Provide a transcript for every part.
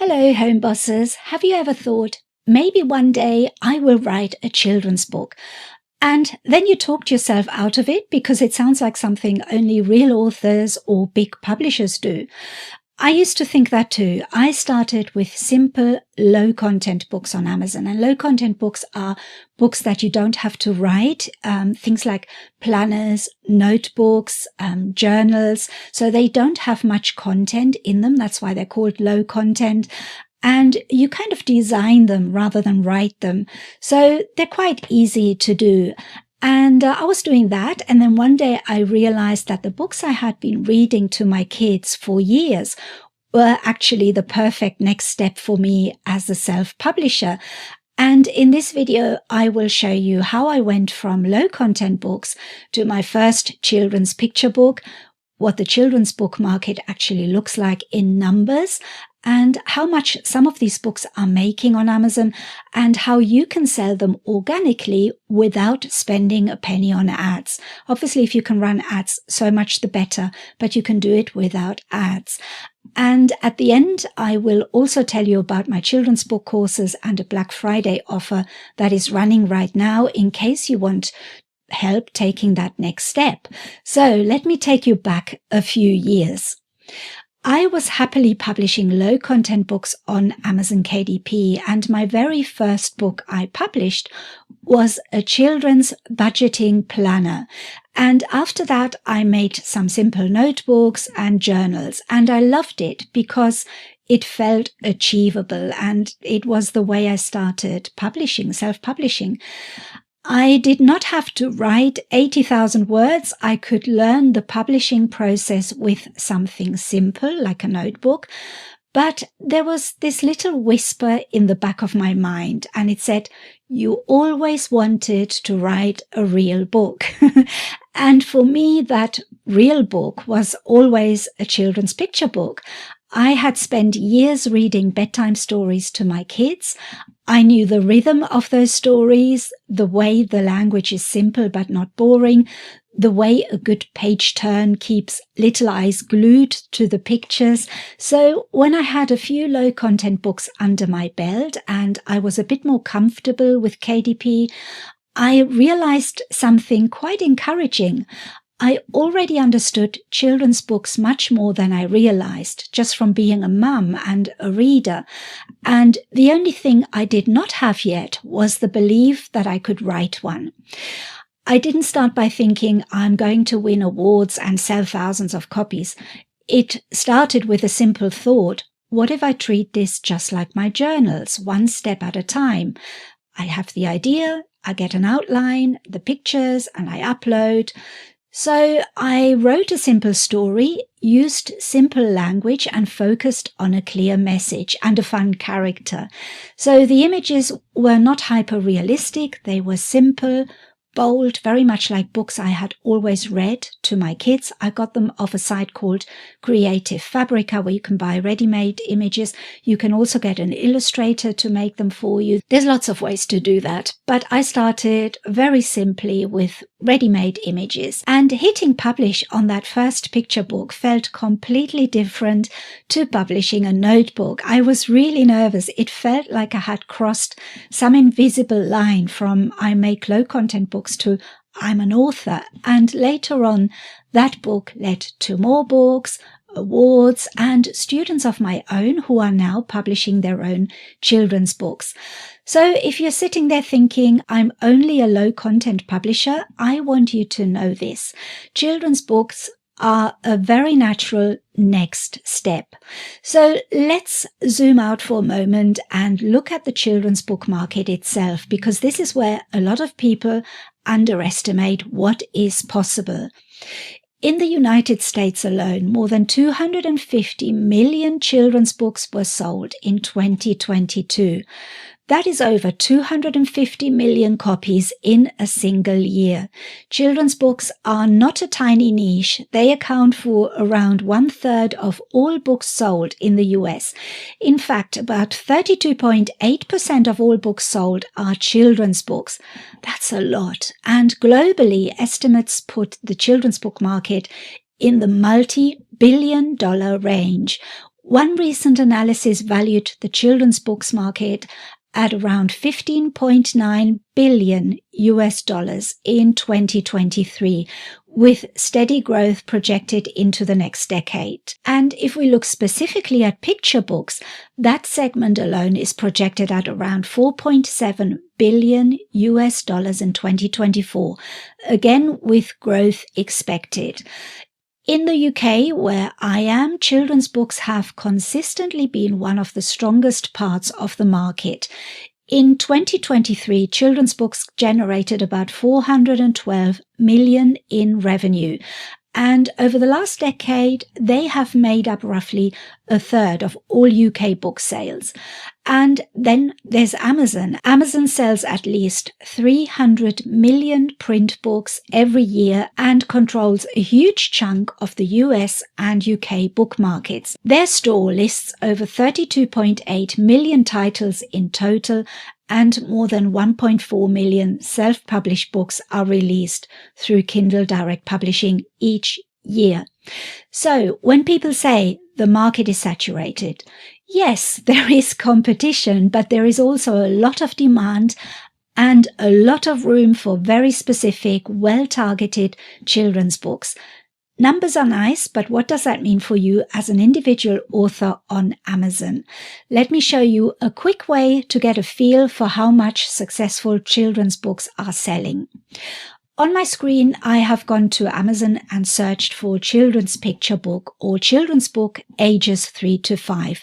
Hello, home bosses. Have you ever thought, maybe one day I will write a children's book? And then you talked yourself out of it because it sounds like something only real authors or big publishers do. I used to think that too. I started with simple, low content books on Amazon, and low content books are books that you don't have to write, things like planners, notebooks, journals. So they don't have much content in them. That's why they're called low content. And you kind of design them rather than write them. So they're quite easy to do. And I was doing that. And then one day I realized that the books I had been reading to my kids for years were actually the perfect next step for me as a self-publisher. And in this video, I will show you how I went from low content books to my first children's picture book, what the children's book market actually looks like in numbers, and how much some of these books are making on Amazon, and how you can sell them organically without spending a penny on ads. Obviously, if you can run ads, so much the better, but you can do it without ads. And at the end, I will also tell you about my children's book courses and a Black Friday offer that is running right now in case you want help taking that next step. So let me take you back a few years. I was happily publishing low content books on Amazon KDP, and my very first book I published was a children's budgeting planner. And after that, I made some simple notebooks and journals, and I loved it because it felt achievable, and it was the way I started publishing, self-publishing. I did not have to write 80,000 words. I could learn the publishing process with something simple, like a notebook. But there was this little whisper in the back of my mind, and it said, you always wanted to write a real book. And for me, that real book was always a children's picture book. I had spent years reading bedtime stories to my kids. I knew the rhythm of those stories, the way the language is simple but not boring, the way a good page turn keeps little eyes glued to the pictures. So when I had a few low content books under my belt and I was a bit more comfortable with KDP, I realized something quite encouraging. I already understood children's books much more than I realized, just from being a mum and a reader. And the only thing I did not have yet was the belief that I could write one. I didn't start by thinking I'm going to win awards and sell thousands of copies. It started with a simple thought. What if I treat this just like my journals, one step at a time? I have the idea, I get an outline, the pictures, and I upload. So I wrote a simple story, used simple language, and focused on a clear message and a fun character. So the images were not hyper-realistic. They were simple, bold, very much like books I had always read to my kids. I got them off a site called Creative Fabrica, where you can buy ready-made images. You can also get an illustrator to make them for you. There's lots of ways to do that. But I started very simply with ready-made images. And hitting publish on that first picture book felt completely different to publishing a notebook. I was really nervous. It felt like I had crossed some invisible line from I make low content books to I'm an author. And later on, that book led to more books, awards, and students of my own who are now publishing their own children's books. So if you're sitting there thinking, I'm only a low content publisher, I want you to know this. Children's books are a very natural next step. So let's zoom out for a moment and look at the children's book market itself, because this is where a lot of people underestimate what is possible. In the United States alone, more than 250 million children's books were sold in 2022. That is over 250 million copies in a single year. Children's books are not a tiny niche. They account for around 1/3 of all books sold in the US. In fact, about 32.8% of all books sold are children's books. That's a lot. And globally, estimates put the children's book market in the multi-billion-dollar range. One recent analysis valued the children's books market at around $15.9 billion in 2023, with steady growth projected into the next decade. And if we look specifically at picture books, that segment alone is projected at around $4.7 billion in 2024, again with growth expected. In the UK, where I am, children's books have consistently been one of the strongest parts of the market. In 2023, children's books generated about 412 million in revenue. And over the last decade, they have made up roughly a third of all UK book sales. And then there's Amazon. Amazon sells at least 300 million print books every year and controls a huge chunk of the US and UK book markets. Their store lists over 32.8 million titles in total, and more than 1.4 million self-published books are released through Kindle Direct Publishing each year. So when people say the market is saturated, yes, there is competition, but there is also a lot of demand and a lot of room for very specific, well-targeted children's books. Numbers are nice, but what does that mean for you as an individual author on Amazon? Let me show you a quick way to get a feel for how much successful children's books are selling. On my screen, I have gone to Amazon and searched for children's picture book or children's book ages 3 to 5.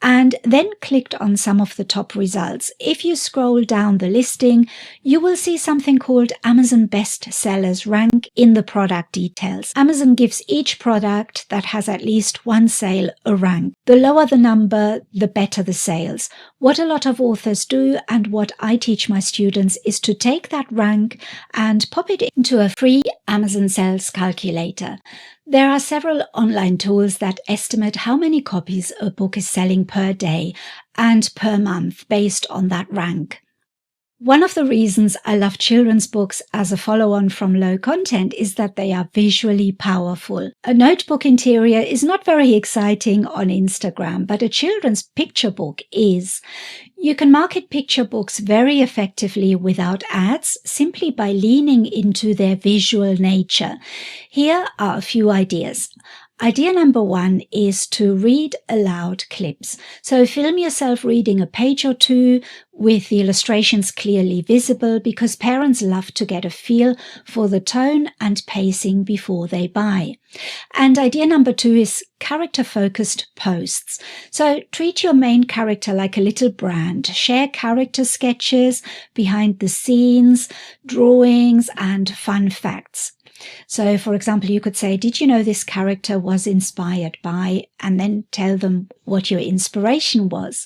And then clicked on some of the top results. If you scroll down the listing, you will see something called Amazon Best Sellers rank in the product details. Amazon gives each product that has at least one sale a rank. The lower the number, the better the sales. What a lot of authors do and what I teach my students is to take that rank and pop it into a free Amazon sales calculator. There are several online tools that estimate how many copies a book is selling per day and per month based on that rank. One of the reasons I love children's books as a follow-on from low content is that they are visually powerful. A notebook interior is not very exciting on Instagram, but a children's picture book is. You can market picture books very effectively without ads, simply by leaning into their visual nature. Here are a few ideas. Idea number 1 is to read aloud clips. So film yourself reading a page or two with the illustrations clearly visible, because parents love to get a feel for the tone and pacing before they buy. And idea number 2 is character-focused posts. So treat your main character like a little brand. Share character sketches, behind the scenes, drawings, and fun facts. So, for example, you could say, did you know this character was inspired by, and then tell them what your inspiration was.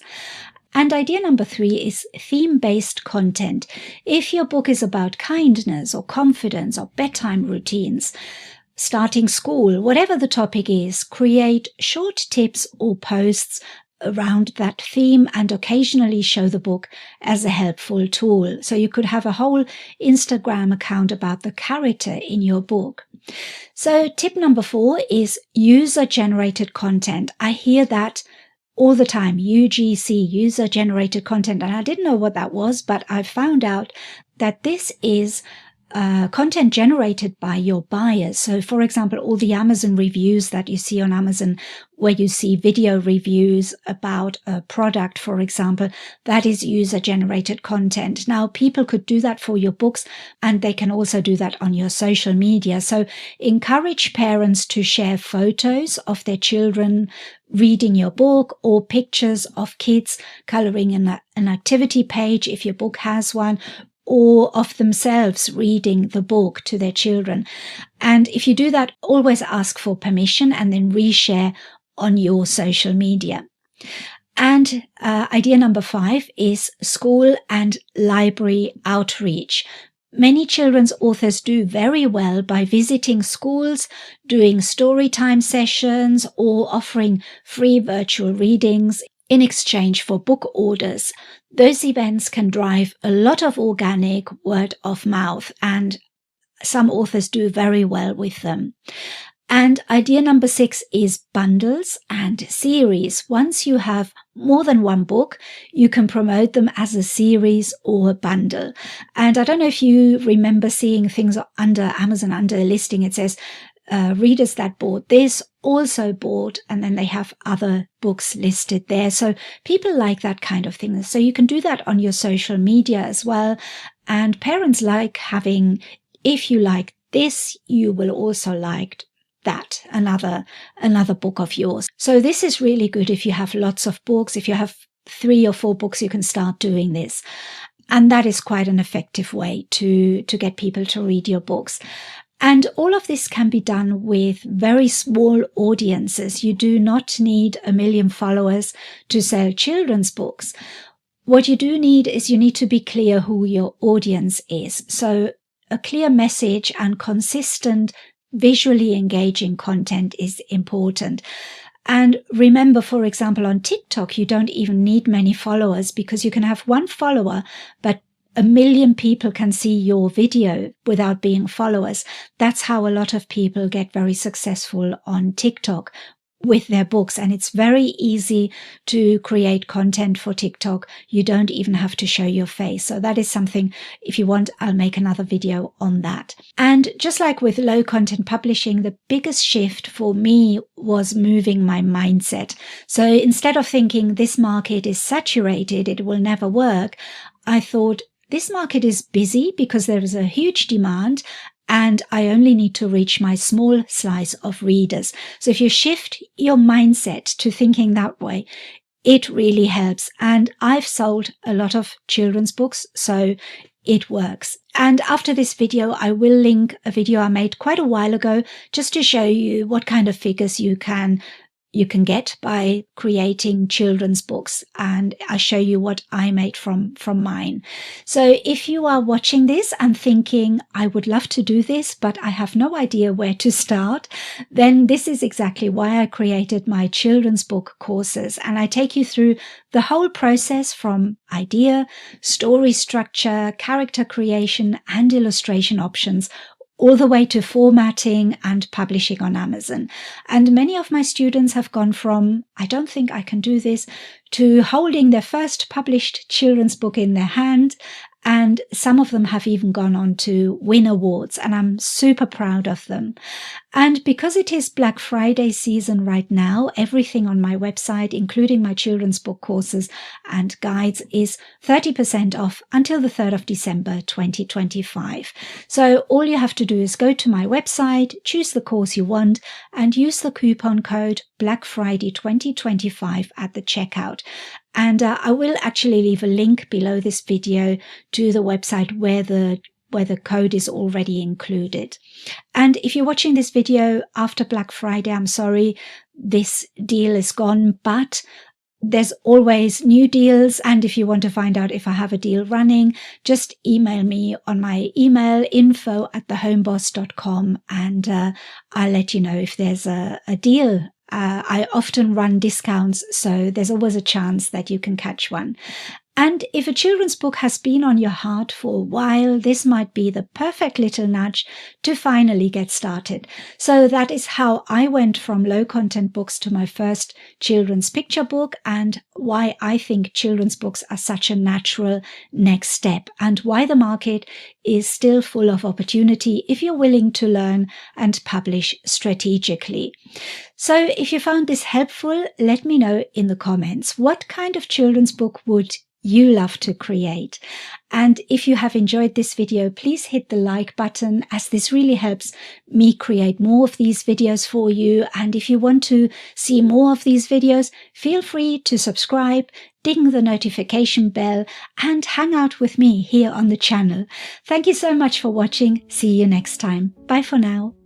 And idea number 3 is theme-based content. If your book is about kindness or confidence or bedtime routines, starting school, whatever the topic is, create short tips or posts around that theme and occasionally show the book as a helpful tool. So you could have a whole Instagram account about the character in your book. So tip number 4 is user-generated content. I hear that all the time, UGC, user-generated content. And I didn't know what that was, but I found out that this is content generated by your buyers. So, for example, all the Amazon reviews that you see on Amazon, where you see video reviews about a product, for example, that is user-generated content. Now, people could do that for your books, and they can also do that on your social media. So encourage parents to share photos of their children reading your book, or pictures of kids coloring an activity page if your book has one, or of themselves reading the book to their children. And if you do that, always ask for permission and then reshare on your social media. And idea number 5 is school and library outreach. Many children's authors do very well by visiting schools, doing storytime sessions, or offering free virtual readings in exchange for book orders. Those events can drive a lot of organic word of mouth, and some authors do very well with them. And idea number 6 is bundles and series. Once you have more than one book, you can promote them as a series or a bundle. And I don't know if you remember seeing things under Amazon, under a listing, it says, readers that bought this also bought, and then they have other books listed there. So people like that kind of thing. So you can do that on your social media as well. And parents like having, if you like this, you will also like that, another book of yours. So this is really good if you have lots of books. If you have 3 or 4 books, you can start doing this. And that is quite an effective way to get people to read your books. And all of this can be done with very small audiences. You do not need 1 million followers to sell children's books. What you do need is you need to be clear who your audience is. So a clear message and consistent, visually engaging content is important. And remember, for example, on TikTok, you don't even need many followers because you can have 1 follower, but 1 million people can see your video without being followers. That's how a lot of people get very successful on TikTok with their books. And it's very easy to create content for TikTok. You don't even have to show your face. So that is something, if you want, I'll make another video on that. And just like with low content publishing, the biggest shift for me was moving my mindset. So instead of thinking this market is saturated, it will never work, I thought, this market is busy because there is a huge demand and I only need to reach my small slice of readers. So if you shift your mindset to thinking that way, it really helps. And I've sold a lot of children's books, so it works. And after this video, I will link a video I made quite a while ago just to show you what kind of figures you can get by creating children's books, and I show you what I made from mine. So if you are watching this and thinking, I would love to do this, but I have no idea where to start, then this is exactly why I created my children's book courses. And I take you through the whole process from idea, story structure, character creation, and illustration options, all the way to formatting and publishing on Amazon. And many of my students have gone from, I don't think I can do this, to holding their first published children's book in their hand. And some of them have even gone on to win awards, and I'm super proud of them. And because it is Black Friday season right now, everything on my website, including my children's book courses and guides, is 30% off until the 3rd of December 2025. So all you have to do is go to my website, choose the course you want, and use the coupon code Black Friday 2025 at the checkout. And I will actually leave a link below this video to the website where the code is already included. And if you're watching this video after Black Friday, I'm sorry, this deal is gone, but there's always new deals. And if you want to find out if I have a deal running, just email me on my email, info@thehomeboss.com, and I'll let you know if there's a deal. I often run discounts, so there's always a chance that you can catch one. And if a children's book has been on your heart for a while, this might be the perfect little nudge to finally get started. So that is how I went from low content books to my first children's picture book, and why I think children's books are such a natural next step, and why the market is still full of opportunity if you're willing to learn and publish strategically. So if you found this helpful, let me know in the comments. What kind of children's book would you love to create? And if you have enjoyed this video, please hit the like button, as this really helps me create more of these videos for you. And if you want to see more of these videos, feel free to subscribe, ding the notification bell, and hang out with me here on the channel. Thank you so much for watching. See you next time. Bye for now.